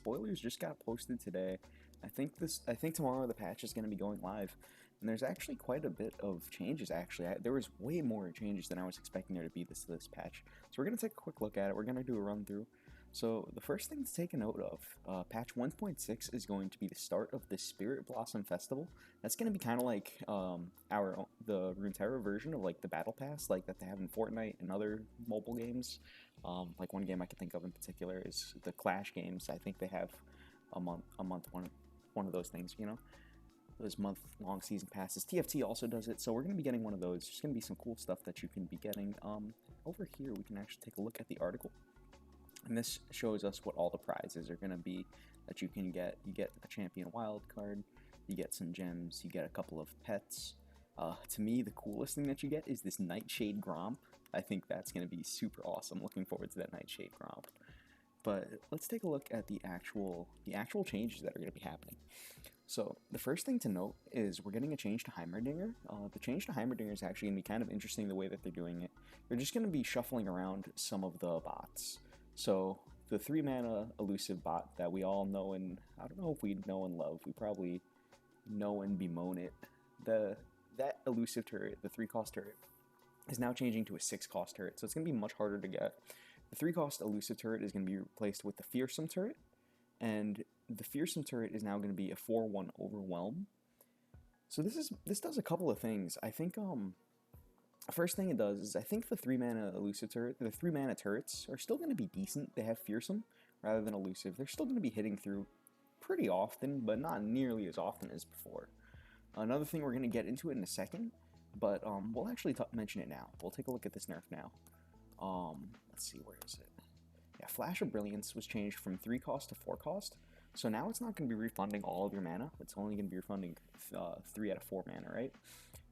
spoilers just got posted today. I think tomorrow the patch is going to be going live, and there's actually quite a bit of changes. Actually, there was way more changes than I was expecting there to be this patch. So we're going to take a quick look at it. We're going to do a run through. So the first thing to take a note of, patch 1.6 is going to be the start of the Spirit Blossom Festival. That's going to be kind of like the Runeterra version of like the Battle Pass, like that they have in Fortnite and other mobile games. Like one game I can think of in particular is the Clash games. I think they have a month one of those things, you know, those month-long season passes. TFT also does it, so we're going to be getting one of those. There's going to be some cool stuff that you can be getting. Over here, we can actually take a look at the article. And this shows us what all the prizes are going to be that you can get. You get a champion wild card, you get some gems, you get a couple of pets. To me, the coolest thing that you get is this Nightshade Gromp. I think that's going to be super awesome. Looking forward to that Nightshade Gromp. But let's take a look at the actual changes that are going to be happening. So the first thing to note is we're getting a change to Heimerdinger. The change to Heimerdinger is actually going to be kind of interesting the way that they're doing it. They're just going to be shuffling around some of the bots. So the 3-mana elusive bot that we all know, and I don't know if we know and love, we probably know and bemoan it. That elusive turret, the 3-cost turret, is now changing to a 6-cost turret, so it's going to be much harder to get. The 3-cost elusive turret is going to be replaced with the fearsome turret, and the fearsome turret is now going to be a 4/1 overwhelm. So this does a couple of things. I think first thing it does is I think the 3-mana elusive turret, the 3-mana turrets are still going to be decent. They have fearsome rather than elusive. They're still going to be hitting through pretty often, but not nearly as often as before. Another thing we're going to get into it in a second, but we'll actually mention it now. We'll take a look at this nerf now. Let's see, where is it? Yeah, Flash of Brilliance was changed from 3-cost to 4-cost. So now it's not going to be refunding all of your mana. It's only going to be refunding 3 out of 4 mana, right?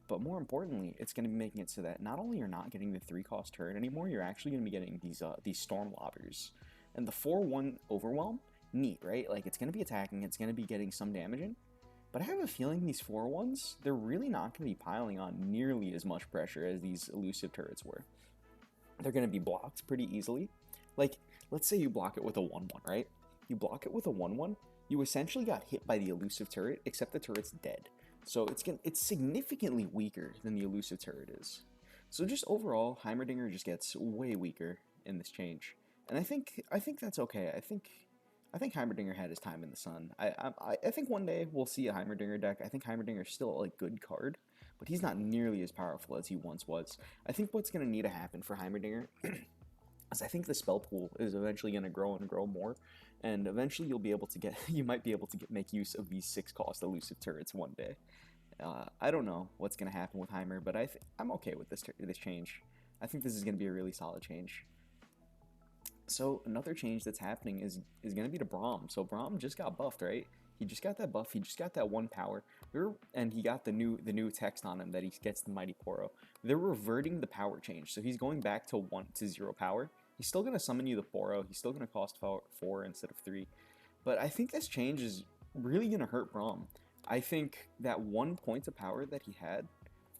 But more importantly, it's going to be making it so that not only you're not getting the 3-cost turret anymore, you're actually going to be getting these storm lobbers. And the 4/1 overwhelm, neat, right? Like, it's going to be attacking, it's going to be getting some damage in. But I have a feeling these 4/1s, they're really not going to be piling on nearly as much pressure as these elusive turrets were. They're going to be blocked pretty easily. Like, let's say you block it with a 1/1, right? You block it with a 1/1, you essentially got hit by the elusive turret, except the turret's dead. So it's significantly weaker than the elusive turret is. So just overall, Heimerdinger just gets way weaker in this change. And I think that's okay. I think Heimerdinger had his time in the sun. I think one day we'll see a Heimerdinger deck. I think Heimerdinger is still a good card, but he's not nearly as powerful as he once was. I think what's going to need to happen for Heimerdinger is I think the spell pool is eventually going to grow and grow more, and eventually you might be able to make use of these 6-cost elusive turrets one day. I don't know what's going to happen with Heimer, but I'm okay with this change. I think this is going to be a really solid change. So another change that's happening is going to be to Braum. So Braum just got buffed, right? He just got that buff. He just got that 1 power, and he got the new text on him that he gets the Mighty Poro. They're reverting the power change, so he's going back to 1 to 0 power. He's still going to summon you the Poro. He's still going to cost 4 instead of 3. But I think this change is really going to hurt Braum. I think that 1 point of power that he had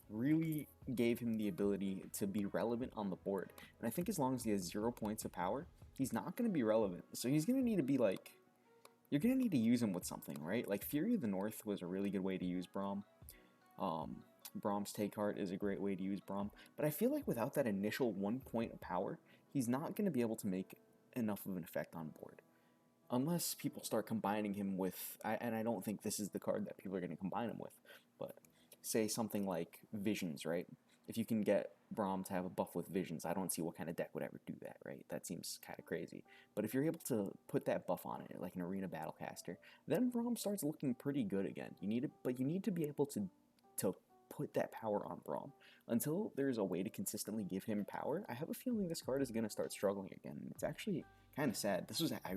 really gave him the ability to be relevant on the board. And I think as long as he has 0 points of power, he's not going to be relevant. So he's going to need to be like, you're going to need to use him with something, right? Like Fury of the North was a really good way to use Braum. Braum's Take Heart is a great way to use Braum. But I feel like without that initial 1 point of power, he's not going to be able to make enough of an effect on board. Unless people start combining him with, and I don't think this is the card that people are going to combine him with, but say something like Visions, right? If you can get Braum to have a buff with Visions, I don't see what kind of deck would ever do that, right? That seems kind of crazy. But if you're able to put that buff on it, like an Arena Battlecaster, then Braum starts looking pretty good again. You need to be able to put that power on Braum. Until there's a way to consistently give him power, I have a feeling this card is going to start struggling again. It's actually kind of sad.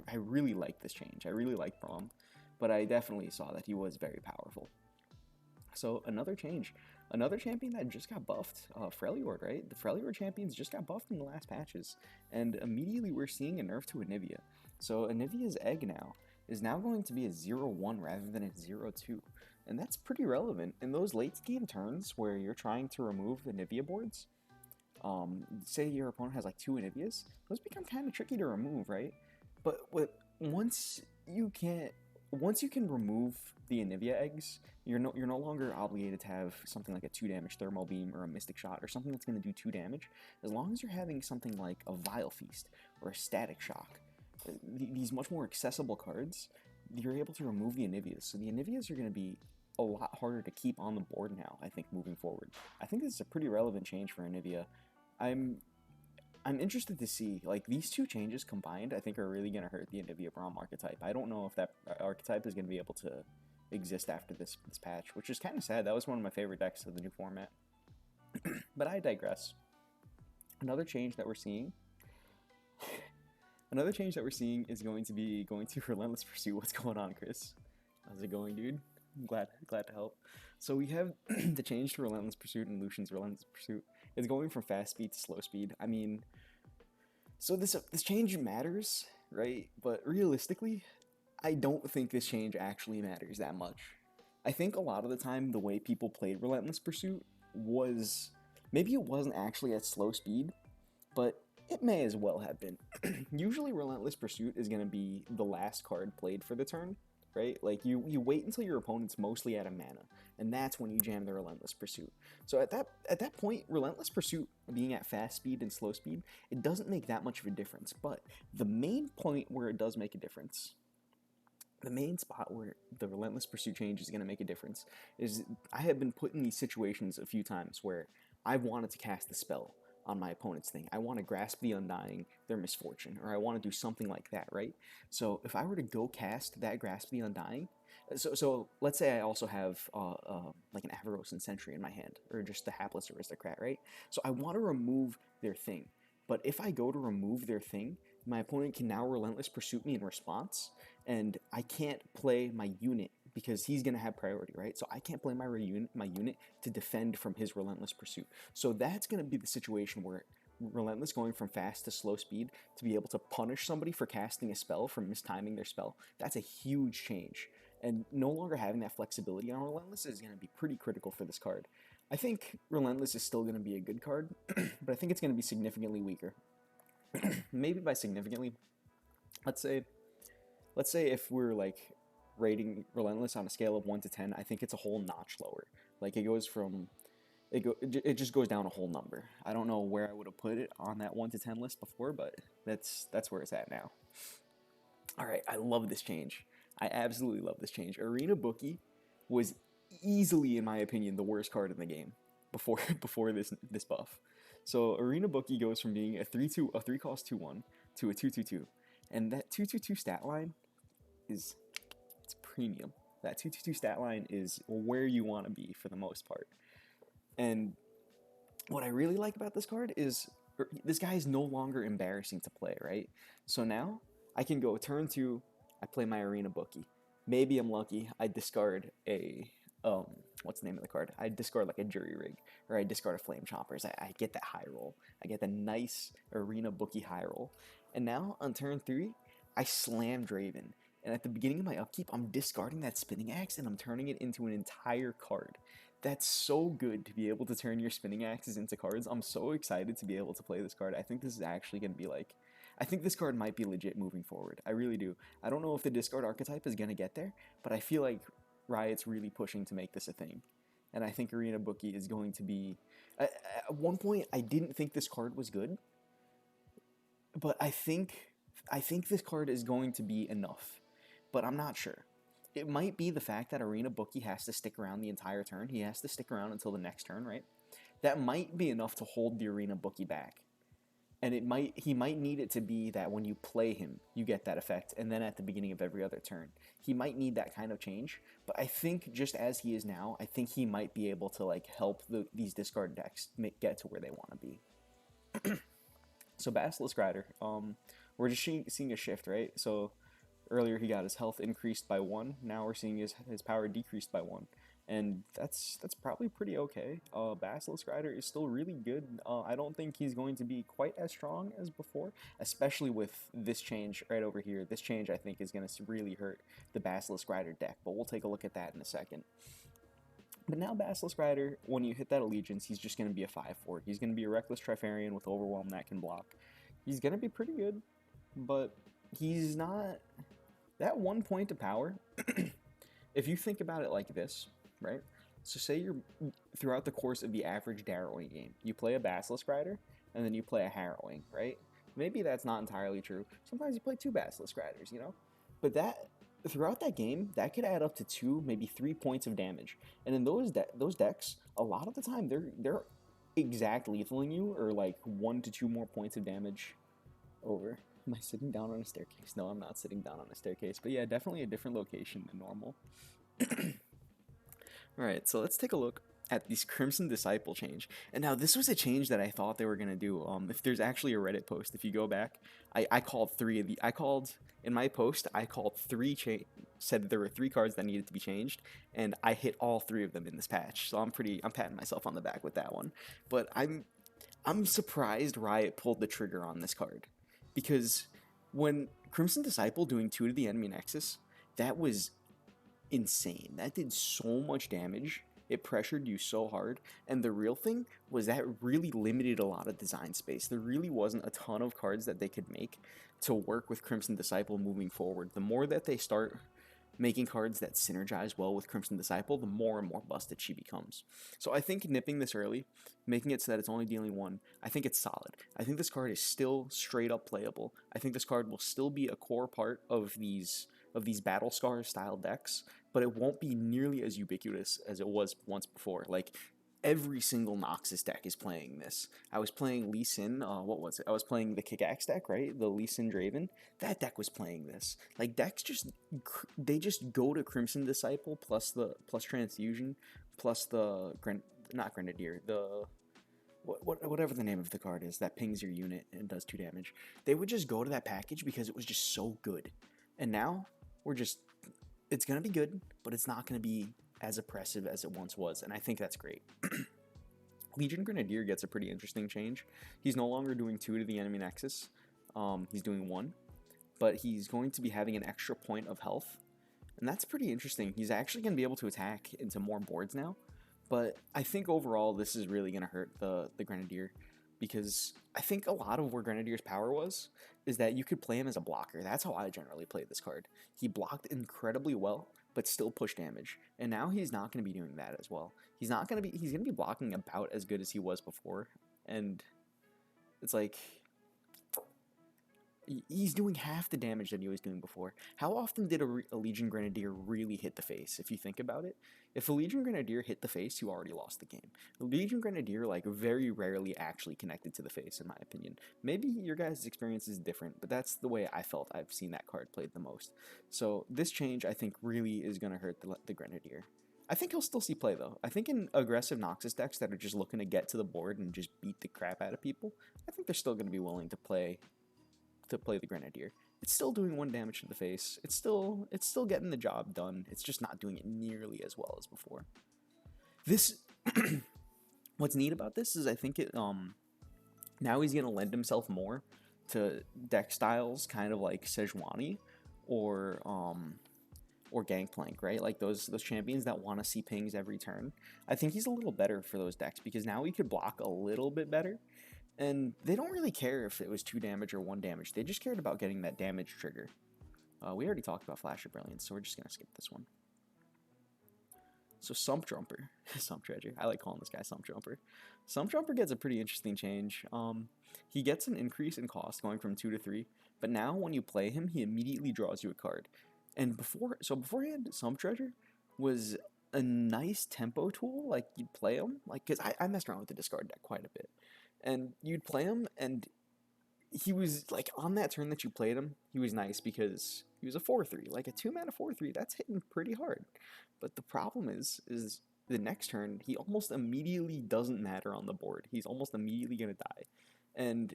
I really like this change. I really like Braum, but I definitely saw that he was very powerful. So another change, another champion that just got buffed, Freljord, right? The Freljord champions just got buffed in the last patches, and immediately we're seeing a nerf to Anivia. So Anivia's egg now is now going to be a 0/1 rather than a 0/2, and that's pretty relevant. In those late game turns where you're trying to remove Anivia boards, say your opponent has like 2 Anivias, those become kind of tricky to remove, right? But once you can't. Once you can remove the Anivia eggs, you're no longer obligated to have something like a 2 damage thermal beam or a mystic shot or something that's going to do 2 damage. As long as you're having something like a Vile Feast or a Static Shock, these much more accessible cards, you're able to remove the Anivias. So the Anivias are going to be a lot harder to keep on the board now, I think, moving forward. I think this is a pretty relevant change for Anivia. I'm interested to see, like, these two changes combined, I think are really going to hurt the Anivia Braum archetype. I don't know if that archetype is going to be able to exist after this patch, which is kind of sad. That was one of my favorite decks of the new format. But I digress. Another change that we're seeing is going to Relentless Pursuit. What's going on, Chris? How's it going, dude? I'm glad to help. So we have the change to Relentless Pursuit and Lucian's Relentless Pursuit. It's going from fast speed to slow speed. I mean, so this change matters, right? But realistically, I don't think this change actually matters that much. I think a lot of the time the way people played Relentless Pursuit was, maybe it wasn't actually at slow speed, but it may as well have been. Usually Relentless Pursuit is going to be the last card played for the turn, right? Like, you wait until your opponent's mostly out of mana, and that's when you jam the Relentless Pursuit. So at that point, Relentless Pursuit being at fast speed and slow speed, it doesn't make that much of a difference. But the main point where it does make a difference, the main spot where the Relentless Pursuit change is going to make a difference, is I have been put in these situations a few times where I've wanted to cast a spell on my opponent's thing. I want to grasp the Undying, their misfortune, or I want to do something like that, right? So if I were to go cast that grasp the Undying, so let's say I also have like an Avarosan Sentry in my hand, or just the Hapless Aristocrat, right? So I want to remove their thing, but if I go to remove their thing, my opponent can now Relentless Pursuit me in response, and I can't play my unit because he's going to have priority, right? So I can't play my unit to defend from his Relentless Pursuit. So that's going to be the situation where Relentless going from fast to slow speed to be able to punish somebody for casting a spell, for mistiming their spell, that's a huge change. And no longer having that flexibility on Relentless is going to be pretty critical for this card. I think Relentless is still going to be a good card, but I think it's going to be significantly weaker. Maybe by significantly, let's say if we're like rating Relentless on a scale of 1 to 10, I think it's a whole notch lower. Like, it goes from, it just goes down a whole number. I don't know where I would have put it on that 1 to 10 list before, but that's where it's at now. All right, I love this change. I absolutely love this change. Arena Bookie was easily, in my opinion, the worst card in the game before this buff. So Arena Bookie goes from being a 3-cost 2/1 to a 2/2/2, and that 2/2/2 stat line is, it's premium. That 2/2/2 stat line is where you want to be for the most part. And what I really like about this card is this guy is no longer embarrassing to play, right? So now I can go turn 2, I play my Arena Bookie. Maybe I'm lucky, I discard a, what's the name of the card? I discard like a Jury Rig, or I discard a Flame Choppers. I get that high roll. I get the nice Arena Bookie high roll. And now on turn 3, I slam Draven. And at the beginning of my upkeep, I'm discarding that Spinning Axe and I'm turning it into an entire card. That's so good to be able to turn your Spinning Axes into cards. I'm so excited to be able to play this card. I think this is actually going to be like, I think this card might be legit moving forward. I really do. I don't know if the discard archetype is going to get there, but I feel like Riot's really pushing to make this a thing. And I think Arena Bookie is going to be... At one point, I didn't think this card was good, but I think this card is going to be enough. But I'm not sure. It might be the fact that Arena Bookie has to stick around the entire turn. He has to stick around until the next turn, right? That might be enough to hold the Arena Bookie back. And he might need it to be that when you play him, you get that effect, and then at the beginning of every other turn. He might need that kind of change, but I think just as he is now, I think he might be able to like help these discard decks get to where they want to be. So Basilisk Rider, we're just seeing a shift, right? So earlier he got his health increased by 1, now we're seeing his power decreased by 1. And that's probably pretty okay. Basilisk Rider is still really good. I don't think he's going to be quite as strong as before, especially with this change right over here. This change, I think, is going to really hurt the Basilisk Rider deck, but we'll take a look at that in a second. But now Basilisk Rider, when you hit that Allegiance, he's just going to be a 5/4. He's going to be a Reckless Trifarian with Overwhelm that can block. He's going to be pretty good, but he's not... That 1 point of power, if you think about it like this, right? So say you're throughout the course of the average Harrowing game, you play a Basilisk Rider, and then you play a Harrowing, right? Maybe that's not entirely true. Sometimes you play 2 Basilisk Riders, you know? But that throughout that game, that could add up to 2, maybe 3 points of damage. And in those decks, a lot of the time they're exact lethaling you, or like 1 to 2 more points of damage over. Am I sitting down on a staircase? No, I'm not sitting down on a staircase. But yeah, definitely a different location than normal. Alright, so let's take a look at this Crimson Disciple change. And now this was a change that I thought they were going to do. If there's actually a Reddit post, if you go back, I called 3 of the... in my post, I called 3 said that there were 3 cards that needed to be changed, and I hit all 3 of them in this patch. So I'm patting myself on the back with that one. But I'm surprised Riot pulled the trigger on this card, because when Crimson Disciple doing 2 to the enemy nexus, that was insane. That did so much damage. It pressured you so hard, and the real thing was that really limited a lot of design space. There really wasn't a ton of cards that they could make to work with Crimson Disciple moving forward. The more that they start making cards that synergize well with Crimson Disciple, the more and more busted she becomes. So I think nipping this early, making it so that it's only dealing 1, I think it's solid. I think this card is still straight up playable. I think this card will still be a core part of these Battle Scar style decks, but it won't be nearly as ubiquitous as it was once before. Like, every single Noxus deck is playing this. I was playing Lee Sin, what was it? I was playing the Kickaxe deck, right? The Lee Sin Draven. That deck was playing this. Like, decks they just go to Crimson Disciple plus Transfusion, plus the, not Grenadier, the, whatever the name of the card is that pings your unit and does 2 damage. They would just go to that package because it was just so good. And now, it's going to be good, but it's not going to be as oppressive as it once was, and I think that's great. Legion Grenadier gets a pretty interesting change. He's no longer doing 2 to the enemy nexus. He's doing 1, but he's going to be having an extra point of health, and that's pretty interesting. He's actually going to be able to attack into more boards now, but I think overall this is really going to hurt the Grenadier, because I think a lot of where Grenadier's power is that you could play him as a blocker. That's how I generally play this card. He blocked incredibly well, but still push damage. And now he's not going to be doing that as well. He's going to be blocking about as good as he was before. And it's like, he's doing half the damage that he was doing before. How often did a Legion Grenadier really hit the face, if you think about it? If a Legion Grenadier hit the face, you already lost the game. A Legion Grenadier, like, very rarely actually connected to the face, in my opinion. Maybe your guys' experience is different, but that's the way I felt I've seen that card played the most. So this change, I think, really is going to hurt the Grenadier. I think he'll still see play, though. I think in aggressive Noxus decks that are just looking to get to the board and just beat the crap out of people, I think they're still going to be willing to play the Grenadier. It's still doing 1 damage to the face. It's still getting the job done. It's just not doing it nearly as well as before. This what's neat about this is I think it now he's gonna lend himself more to deck styles kind of like Sejuani or Gangplank, right? Like those champions that want to see pings every turn. I think he's a little better for those decks because now he could block a little bit better. And they don't really care if it was 2 damage or 1 damage. They just cared about getting that damage trigger. We already talked about Flash of Brilliance, so we're just going to skip this one. So Sump Jumper. Sump Treasure. I like calling this guy Sump Jumper. Sump Jumper gets a pretty interesting change. He gets an increase in cost going from 2 to 3. But now when you play him, he immediately draws you a card. And beforehand, Sump Treasure was a nice tempo tool. Like, you'd play him. Like, because I messed around with the discard deck quite a bit. And you'd play him, and he was, like, on that turn that you played him, he was nice because he was a 4-3. Like, a 2-mana 4-3, that's hitting pretty hard. But the problem is the next turn, he almost immediately doesn't matter on the board. He's almost immediately going to die. And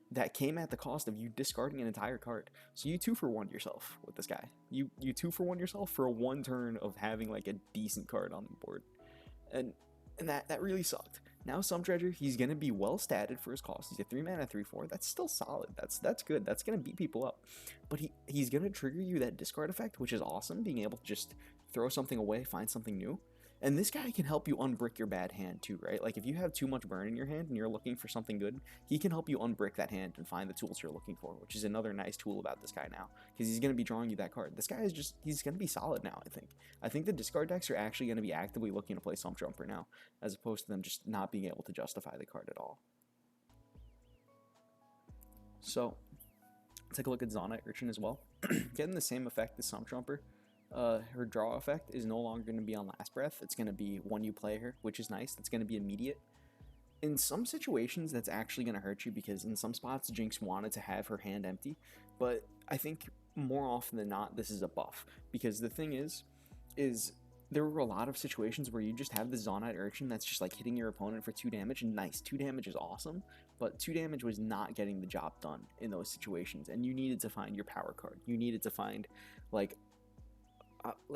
that came at the cost of you discarding an entire card. So you 2-for-1 yourself with this guy. You 2-for-1 yourself for a 1 turn of having, like, a decent card on the board. And that really sucked. Now Sump Treasure, he's going to be well statted for his cost. He's a 3-mana 3-4. That's still solid. That's good. That's going to beat people up. But he's going to trigger you that discard effect, which is awesome, being able to just throw something away, find something new. And this guy can help you unbrick your bad hand too, right? Like if you have too much burn in your hand and you're looking for something good, he can help you unbrick that hand and find the tools you're looking for, which is another nice tool about this guy now, because he's going to be drawing you that card. This guy is just, he's going to be solid now, I think. I think the discard decks are actually going to be actively looking to play Sump Jumper now, as opposed to them just not being able to justify the card at all. So, take a look at Zonite Urchin as well. Getting the same effect as Sump Jumper. Her draw effect is no longer going to be on last breath. It's going to be when you play her, which is nice. It's going to be immediate. In some situations, that's actually going to hurt you, because in some spots, Jinx wanted to have her hand empty. But I think more often than not, this is a buff. Because the thing is there were a lot of situations where you just have the Zonite Urchin that's just like hitting your opponent for 2 damage, and nice, 2 damage is awesome, but 2 damage was not getting the job done in those situations, and you needed to find your power card. You needed to find, like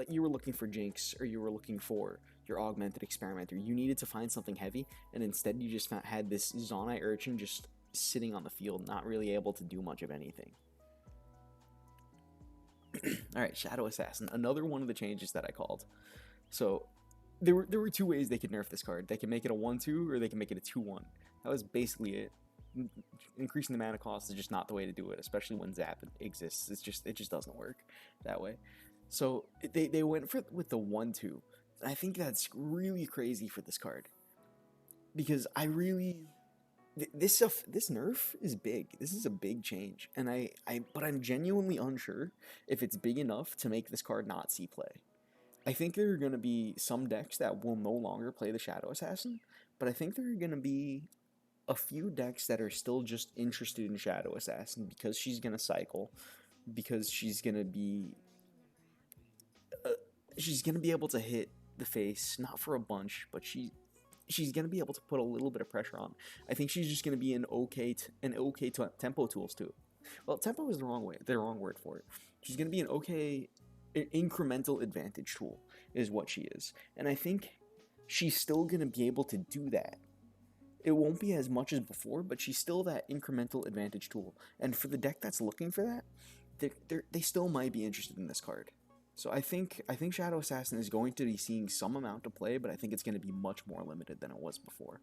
you were looking for Jinx, or you were looking for your Augmented Experimenter. You needed to find something heavy, and instead you just had this Zonite Urchin just sitting on the field, not really able to do much of anything. Alright, Shadow Assassin, another one of the changes that I called. So, there were 2 ways they could nerf this card. They can make it a 1-2, or they can make it a 2-1. That was basically it. Increasing the mana cost is just not the way to do it, especially when Zap exists. It just doesn't work that way. So they went with the 1-2. I think that's really crazy for this card, because this nerf is big. This is a big change, and but I'm genuinely unsure if it's big enough to make this card not see play. I think there are going to be some decks that will no longer play the Shadow Assassin, but I think there are going to be a few decks that are still just interested in Shadow Assassin, because she's going to cycle, because she's going to be able to hit the face, not for a bunch, but she's going to be able to put a little bit of pressure on. I think she's just going to be an okay tempo tools too. Well, tempo is the wrong word for it. She's going to be an okay incremental advantage tool is what she is. And I think she's still going to be able to do that. It won't be as much as before, but she's still that incremental advantage tool. And for the deck that's looking for that, they still might be interested in this card. So I think Shadow Assassin is going to be seeing some amount of play, but I think it's going to be much more limited than it was before.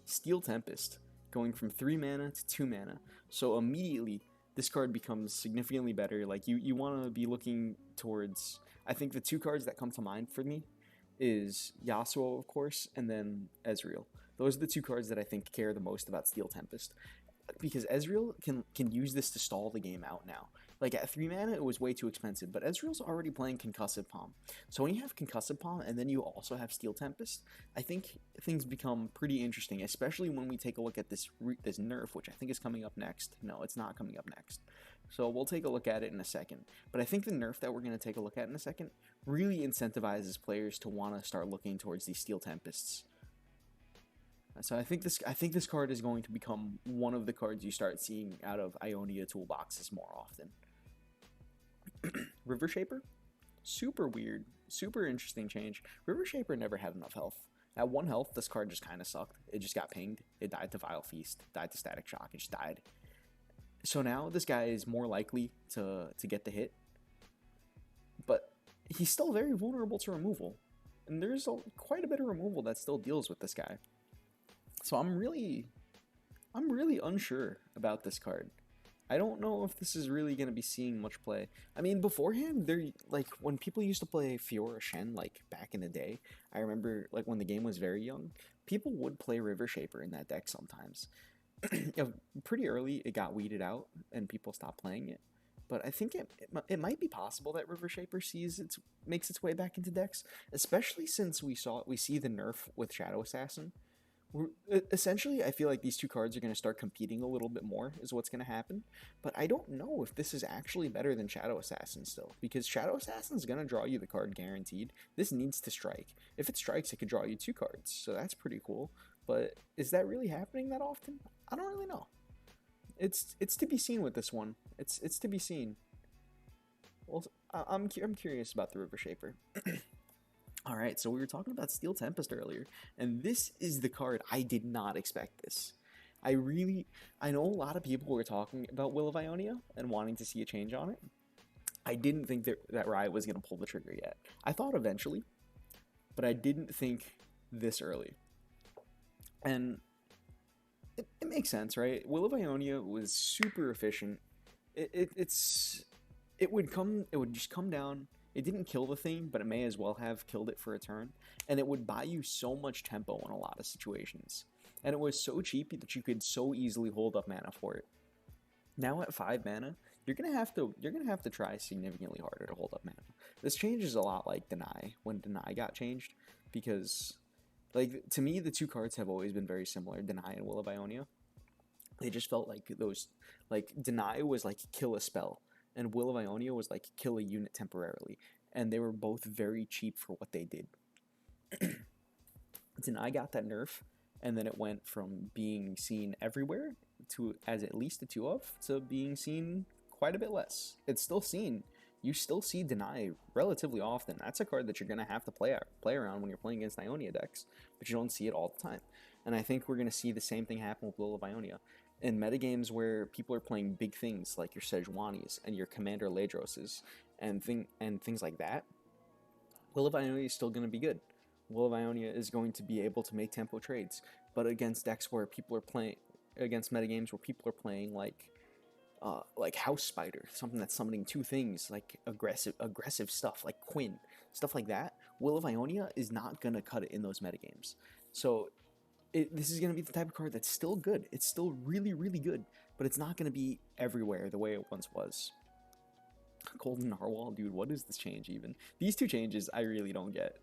Steel Tempest, going from 3 mana to 2 mana. So immediately, this card becomes significantly better. Like, you want to be looking towards, I think the 2 cards that come to mind for me is Yasuo, of course, and then Ezreal. Those are the 2 cards that I think care the most about Steel Tempest, because Ezreal can use this to stall the game out now. Like, at 3 mana, it was way too expensive, but Ezreal's already playing Concussive Palm. So when you have Concussive Palm, and then you also have Steel Tempest, I think things become pretty interesting, especially when we take a look at this nerf, which I think is coming up next. No, it's not coming up next. So we'll take a look at it in a second. But I think the nerf that we're going to take a look at in a second really incentivizes players to want to start looking towards these Steel Tempests. So I think this card is going to become one of the cards you start seeing out of Ionia toolboxes more often. River Shaper, super weird, super interesting change. River Shaper never had enough health. At 1 health, this card just kind of sucked. It just got pinged. It died to Vile Feast, died to Static Shock, it just died. So now this guy is more likely to get the hit, but he's still very vulnerable to removal. And there's quite a bit of removal that still deals with this guy. So I'm really unsure about this card. I don't know if this is really going to be seeing much play. I mean, beforehand, like, when people used to play Fiora Shen, like, back in the day, I remember, like, when the game was very young, people would play River Shaper in that deck sometimes. Pretty early, it got weeded out, and people stopped playing it. But I think it might be possible that River Shaper makes its way back into decks, especially since we see the nerf with Shadow Assassin. Essentially, I feel like these 2 cards are going to start competing a little bit more, is what's going to happen. But I don't know if this is actually better than Shadow Assassin still, because Shadow Assassin is going to draw you the card guaranteed. This needs to strike. If it strikes, it could draw you 2 cards, so that's pretty cool. But is that really happening that often? I don't really know. It's to be seen with this one. It's to be seen. Well, I'm curious about the River Shaper. Alright, so we were talking about Steel Tempest earlier, and this is the card I did not expect this. I know a lot of people were talking about Will of Ionia and wanting to see a change on it. I didn't think that Riot was going to pull the trigger yet. I thought eventually, but I didn't think this early. And it makes sense, right? Will of Ionia was super efficient. It would just come down. It didn't kill the thing, but it may as well have killed it for a turn. And it would buy you so much tempo in a lot of situations. And it was so cheap that you could so easily hold up mana for it. Now at 5 mana, you're gonna have to try significantly harder to hold up mana. This changes a lot like Deny, when Deny got changed, because like to me the two cards have always been very similar, Deny and Will of Ionia. They just felt like those, like Deny was like kill a spell, and Will of Ionia was like kill a unit temporarily, and they were both very cheap for what they did. Deny got that nerf, and then it went from being seen everywhere to as at least a 2-of to being seen quite a bit less. It's still seen. You still see Deny relatively often. That's a card that you're going to have to play around when you're playing against Ionia decks, but you don't see it all the time. And I think we're going to see the same thing happen with Will of Ionia. In metagames where people are playing big things like your Sejuani's and your Commander Ladroses and things like that, Will of Ionia is still going to be good. Will of Ionia is going to be able to make tempo trades, but against decks where people are playing, against metagames where people are playing like House Spider, something that's summoning 2 things, like aggressive stuff like Quinn, stuff like that, Will of Ionia is not gonna cut it in those metagames. So this is gonna be the type of card that's still good. It's still really, really good, but it's not gonna be everywhere the way it once was. Golden Narwhal, dude, what is this change even? These 2 changes I really don't get.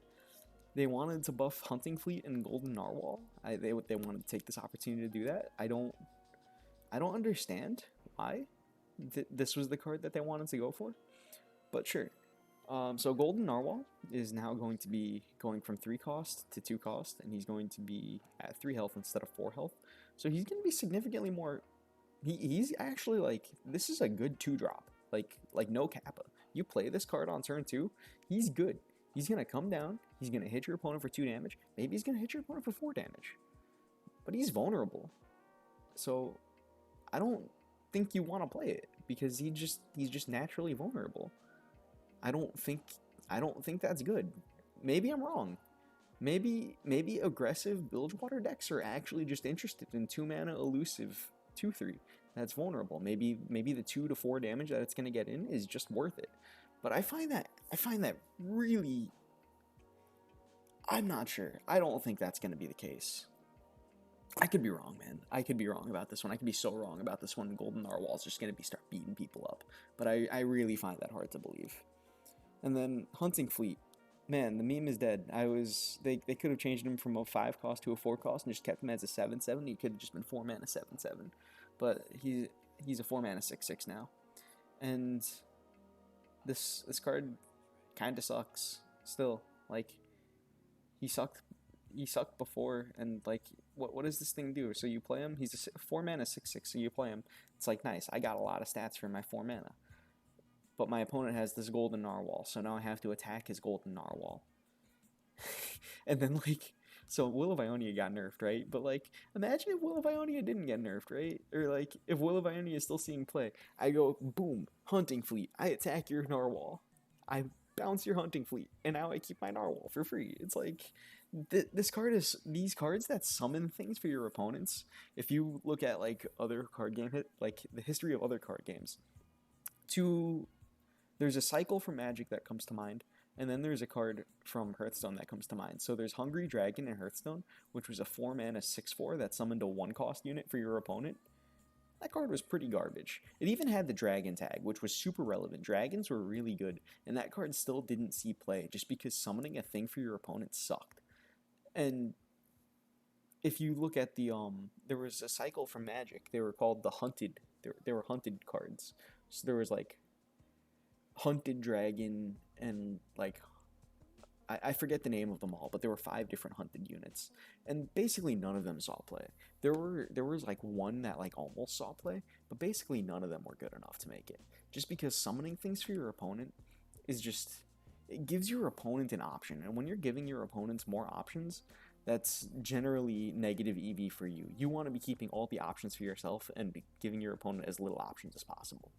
They wanted to buff Hunting Fleet and Golden Narwhal. They wanted to take this opportunity to do that. I don't understand why this was the card that they wanted to go for, but sure. So Golden Narwhal is now going to be going from 3 cost to 2 cost, and he's going to be at 3 health instead of 4 health. So he's going to be significantly more. He's actually like, this is a good 2-drop. Like no Kappa. You play this card on turn 2, he's good. He's going to come down, he's going to hit your opponent for 2 damage, maybe he's going to hit your opponent for 4 damage. But he's vulnerable. So I don't think you want to play it, because he's just naturally vulnerable. I don't think that's good. Maybe I'm wrong. Maybe aggressive Bilgewater decks are actually just interested in 2-mana elusive 2/3 that's vulnerable. Maybe the 2 to 4 damage that it's going to get in is just worth it. But I find that really, I'm not sure. I don't think that's going to be the case. I could be wrong, man. I could be wrong about this one. I could be so wrong about this one. Golden Narwhal's just going to start beating people up. But I really find that hard to believe. And then Hunting Fleet. Man, the meme is dead. They could have changed him from a 5 cost to a 4 cost and just kept him as a 7/7. He could have just been 4 mana 7/7. But he's a 4 mana 6/6 now. And this card kind of sucks still. Like, he sucked before, and like, what does this thing do? So you play him, he's a 4 mana 6/6, so you play him. It's like, nice, I got a lot of stats for my 4 mana. But my opponent has this Golden Narwhal, so now I have to attack his Golden Narwhal. And then, like, so Will of Ionia got nerfed, right? But, like, imagine if Will of Ionia didn't get nerfed, right? Or, like, if Will of Ionia is still seeing play, I go, boom, Hunting Fleet, I attack your Narwhal, I bounce your Hunting Fleet, and now I keep my Narwhal for free. It's like, these cards that summon things for your opponents, if you look at, like, other card game, like, the history of other card games, there's a cycle from Magic that comes to mind, and then there's a card from Hearthstone that comes to mind. So there's Hungry Dragon in Hearthstone, which was a 4 mana 6/4 that summoned a 1 cost unit for your opponent. That card was pretty garbage. It even had the dragon tag, which was super relevant. Dragons were really good, and that card still didn't see play just because summoning a thing for your opponent sucked. And if you look at the there was a cycle from Magic. They were called the Hunted. They were hunted cards. So there was like Hunted Dragon and like I forget the name of them all, but there were 5 different hunted units, and basically none of them saw play. There was like one that like almost saw play, but basically none of them were good enough to make it. Just because summoning things for your opponent is just, it gives your opponent an option, and when you're giving your opponents more options, that's generally negative EV for you. You want to be keeping all the options for yourself and be giving your opponent as little options as possible.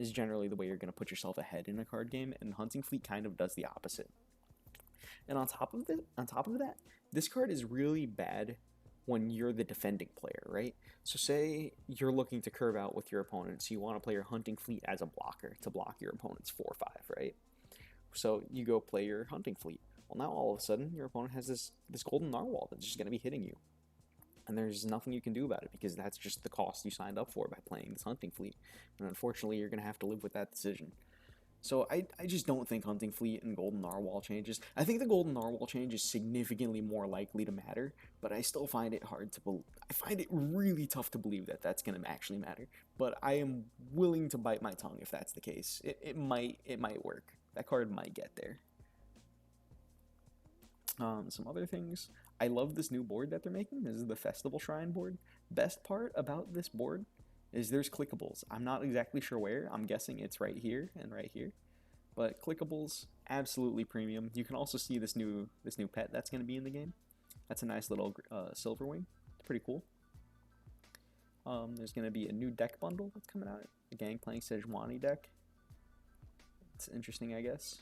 is generally the way you're going to put yourself ahead in a card game, and Hunting Fleet kind of does the opposite. And on top of that, this card is really bad when you're the defending player, right? So say you're looking to curve out with your opponent, so you want to play your Hunting Fleet as a blocker to block your opponent's 4/5, right? So you go play your Hunting Fleet. Well, now all of a sudden your opponent has this golden Narwhal that's just going to be hitting you. And there's nothing you can do about it because that's just the cost you signed up for by playing this Hunting Fleet. And unfortunately, you're going to have to live with that decision. So I just don't think Hunting Fleet and Golden Narwhal changes. I think the Golden Narwhal change is significantly more likely to matter, but I still find it hard to believe. I find it really tough to believe that that's going to actually matter. But I am willing to bite my tongue if that's the case. It might work. That card might get there. Some other things. I love this new board that they're making. This is the Festival Shrine board. Best part about this board is there's clickables. I'm not exactly sure where. I'm guessing it's right here and right here. But clickables, absolutely premium. You can also see this new pet that's going to be in the game. That's a nice little silver wing. It's pretty cool. There's going to be a new deck bundle that's coming out. A Gangplank Sejuani deck. It's interesting, I guess.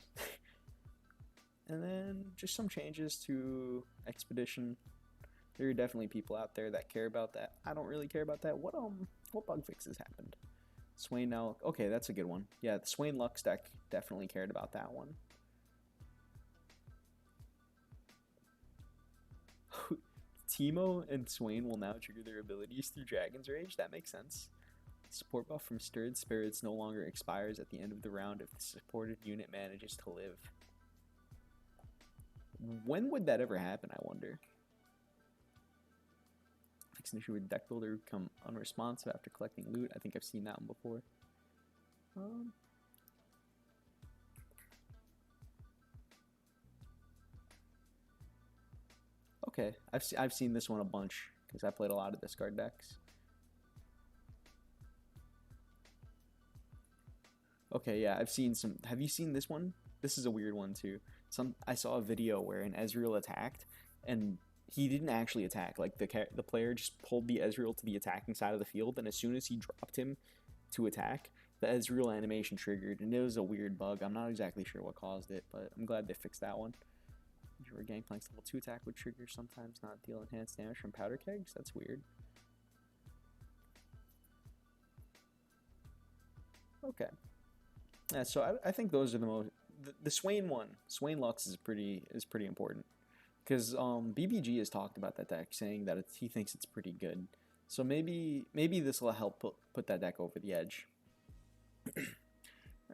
And then just some changes to Expedition. There are definitely people out there that care about that. I don't really care about that. What bug fixes happened? Swain now. Okay, that's a good one. Yeah, the Swain Lux deck definitely cared about that one. Teemo and Swain will now trigger their abilities through Dragon's Rage. That makes sense. Support buff from Stirred Spirits no longer expires at the end of the round if the supported unit manages to live. When would that ever happen, I wonder? Fix an issue with deck builder become unresponsive after collecting loot. I think I've seen that one before. Okay, I've seen this one a bunch because I played a lot of discard decks. Okay, yeah, I've seen some. Have you seen this one? This is a weird one too. I saw a video where an Ezreal attacked, and he didn't actually attack. Like the player just pulled the Ezreal to the attacking side of the field, and as soon as he dropped him to attack, the Ezreal animation triggered, and it was a weird bug. I'm not exactly sure what caused it, but I'm glad they fixed that one. Your Gangplank's level 2 attack would trigger sometimes not deal enhanced damage from powder kegs. That's weird. Okay. Yeah, so I think those are the most. The Swain one, Swain Lux is pretty important, because BBG has talked about that deck, saying that he thinks it's pretty good. So maybe this will help put that deck over the edge. All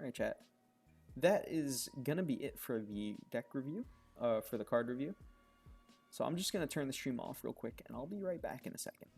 right, chat. That is gonna be it for the deck review, for the card review. So I'm just gonna turn the stream off real quick, and I'll be right back in a second.